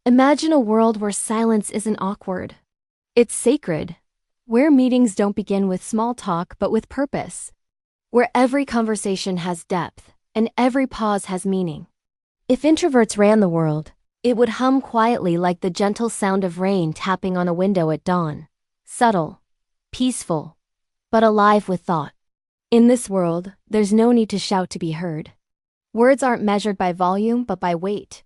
Imagine a world where silence isn't awkward. It's sacred. Where meetings don't begin with small talk but with purpose. Where every conversation has depth and every pause has meaning. If introverts ran the world, it would hum quietly like the gentle sound of rain tapping on a window at dawn. Subtle, peaceful, but alive with thought. In this world, there's no need to shout to be heard. Words aren't measured by volume but by weight.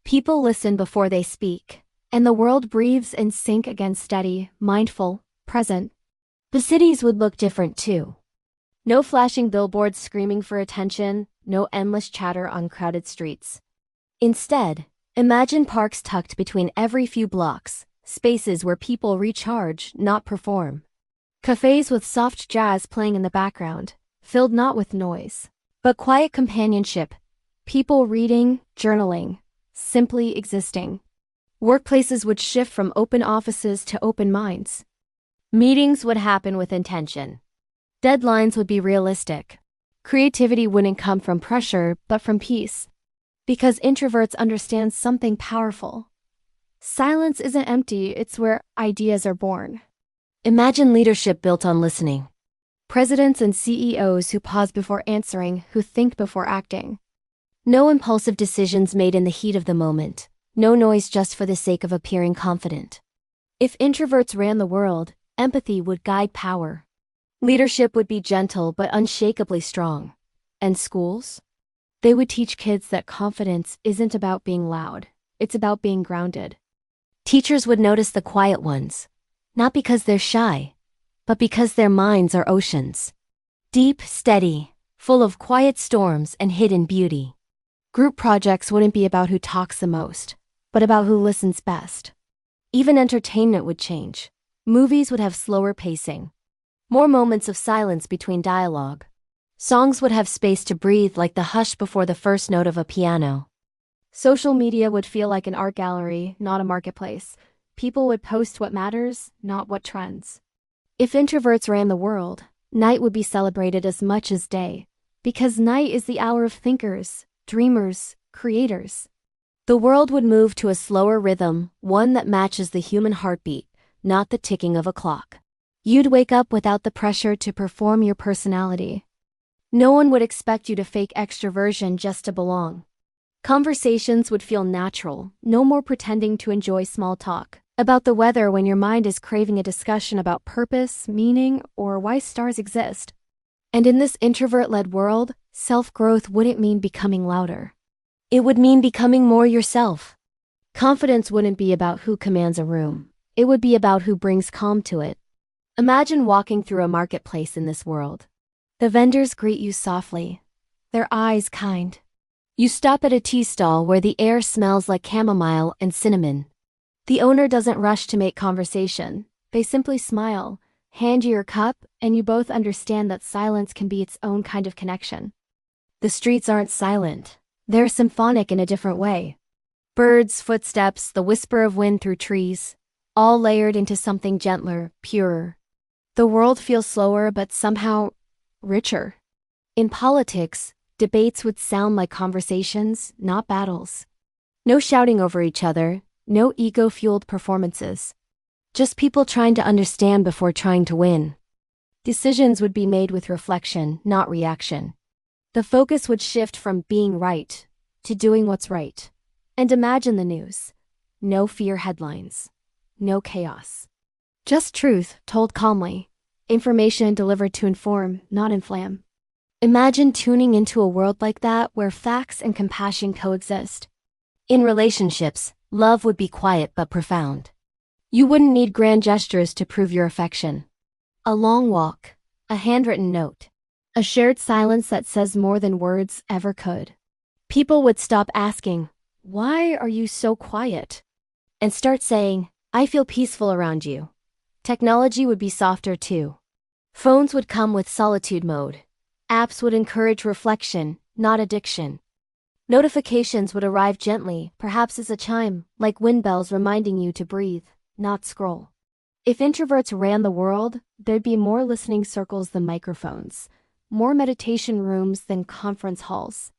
People listen before they speak, and the world breathes in sync again, steady, mindful, present. The cities would look different too. No flashing billboards screaming for attention, no endless chatter on crowded streets. Instead, imagine parks tucked between every few blocks, spaces where people recharge, not perform. Cafes with soft jazz playing in the background, filled not with noise, but quiet companionship. People reading, journaling, simply existing. Workplaces would shift from open offices to open minds. Meetings would happen with intention. Deadlines would be realistic. Creativity wouldn't come from pressure, but from peace. Because introverts understand something powerful. Silence isn't empty, it's where ideas are born. Imagine leadership built on listening. Presidents and CEOs who pause before answering, who think before acting. No impulsive decisions made in the heat of the moment. No noise just for the sake of appearing confident. If introverts ran the world, empathy would guide power. Leadership would be gentle but unshakably strong. And schools? They would teach kids that confidence isn't about being loud, it's about being grounded. Teachers would notice the quiet ones, not because they're shy, but because their minds are oceans. Deep, steady, full of quiet storms and hidden beauty. Group projects wouldn't be about who talks the most, but about who listens best. Even entertainment would change. Movies would have slower pacing. More moments of silence between dialogue. Songs would have space to breathe like the hush before the first note of a piano. Social media would feel like an art gallery, not a marketplace. People would post what matters, not what trends. If introverts ran the world, night would be celebrated as much as day, because night is the hour of thinkers, dreamers, creators. The world would move to a slower rhythm, one that matches the human heartbeat, not the ticking of a clock. You'd wake up without the pressure to perform your personality. No one would expect you to fake extroversion just to belong. Conversations would feel natural, no more pretending to enjoy small talk about the weather when your mind is craving a discussion about purpose, meaning, or why stars exist. And in this introvert-led world, self-growth wouldn't mean becoming louder. It would mean becoming more yourself. Confidence wouldn't be about who commands a room. It would be about who brings calm to it. Imagine walking through a marketplace in this world. The vendors greet you softly, their eyes kind. You stop at a tea stall where the air smells like chamomile and cinnamon. The owner doesn't rush to make conversation. They simply smile, hand you your cup, and you both understand that silence can be its own kind of connection. The streets aren't silent. They're symphonic in a different way. Birds, footsteps, the whisper of wind through trees, all layered into something gentler, purer. The world feels slower but somehow richer. In politics, debates would sound like conversations, not battles. No shouting over each other, no ego-fueled performances. Just people trying to understand before trying to win. Decisions would be made with reflection, not reaction. The focus would shift from being right to doing what's right. And imagine the news. No fear headlines. No chaos. Just truth, told calmly. Information delivered to inform, not inflame. Imagine tuning into a world like that where facts and compassion coexist. In relationships, love would be quiet but profound. You wouldn't need grand gestures to prove your affection. A long walk, a handwritten note, a shared silence that says more than words ever could. People would stop asking, "Why are you so quiet?" and start saying, "I feel peaceful around you." Technology would be softer too. Phones would come with solitude mode. Apps would encourage reflection, not addiction. Notifications would arrive gently, perhaps as a chime, like wind bells reminding you to breathe, not scroll. If introverts ran the world, there'd be more listening circles than microphones, more meditation rooms than conference halls,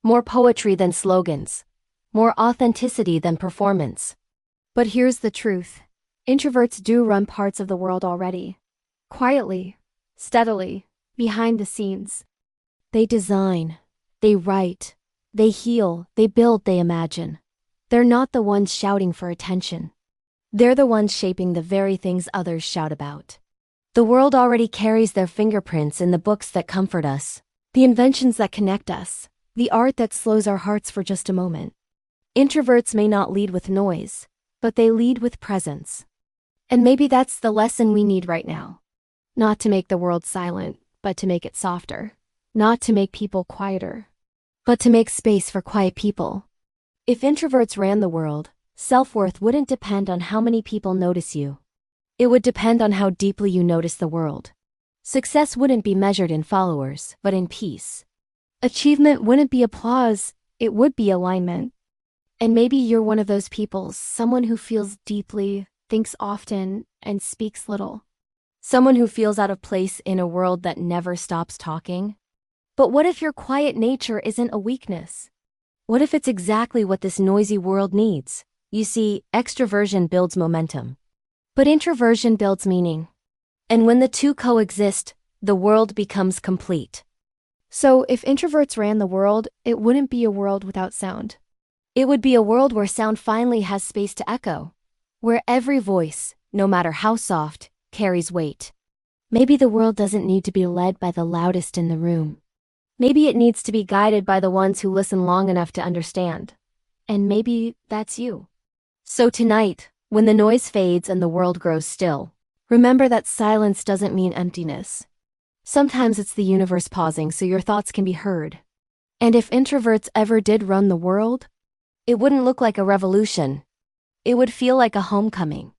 more poetry than slogans, more authenticity than performance. But here's the truth. Introverts do run parts of the world already. Quietly, steadily, behind the scenes. They design, they write, they heal, they build, they imagine. They're not the ones shouting for attention. They're the ones shaping the very things others shout about. The world already carries their fingerprints in the books that comfort us, the inventions that connect us, the art that slows our hearts for just a moment. Introverts may not lead with noise, but they lead with presence. And maybe that's the lesson we need right now. Not to make the world silent, but to make it softer. Not to make people quieter, but to make space for quiet people. If introverts ran the world, self-worth wouldn't depend on how many people notice you. It would depend on how deeply you notice the world. Success wouldn't be measured in followers, but in peace. Achievement wouldn't be applause, it would be alignment. And maybe you're one of those people, someone who feels deeply, thinks often, and speaks little. Someone who feels out of place in a world that never stops talking. But what if your quiet nature isn't a weakness? What if it's exactly what this noisy world needs? You see, extroversion builds momentum, but introversion builds meaning. And when the two coexist, the world becomes complete. So if introverts ran the world, it wouldn't be a world without sound. It would be a world where sound finally has space to echo, where every voice, no matter how soft, carries weight. Maybe the world doesn't need to be led by the loudest in the room. Maybe it needs to be guided by the ones who listen long enough to understand. And maybe that's you. So tonight, when the noise fades and the world grows still, remember that silence doesn't mean emptiness. Sometimes it's the universe pausing so your thoughts can be heard. And if introverts ever did run the world, it wouldn't look like a revolution. It would feel like a homecoming.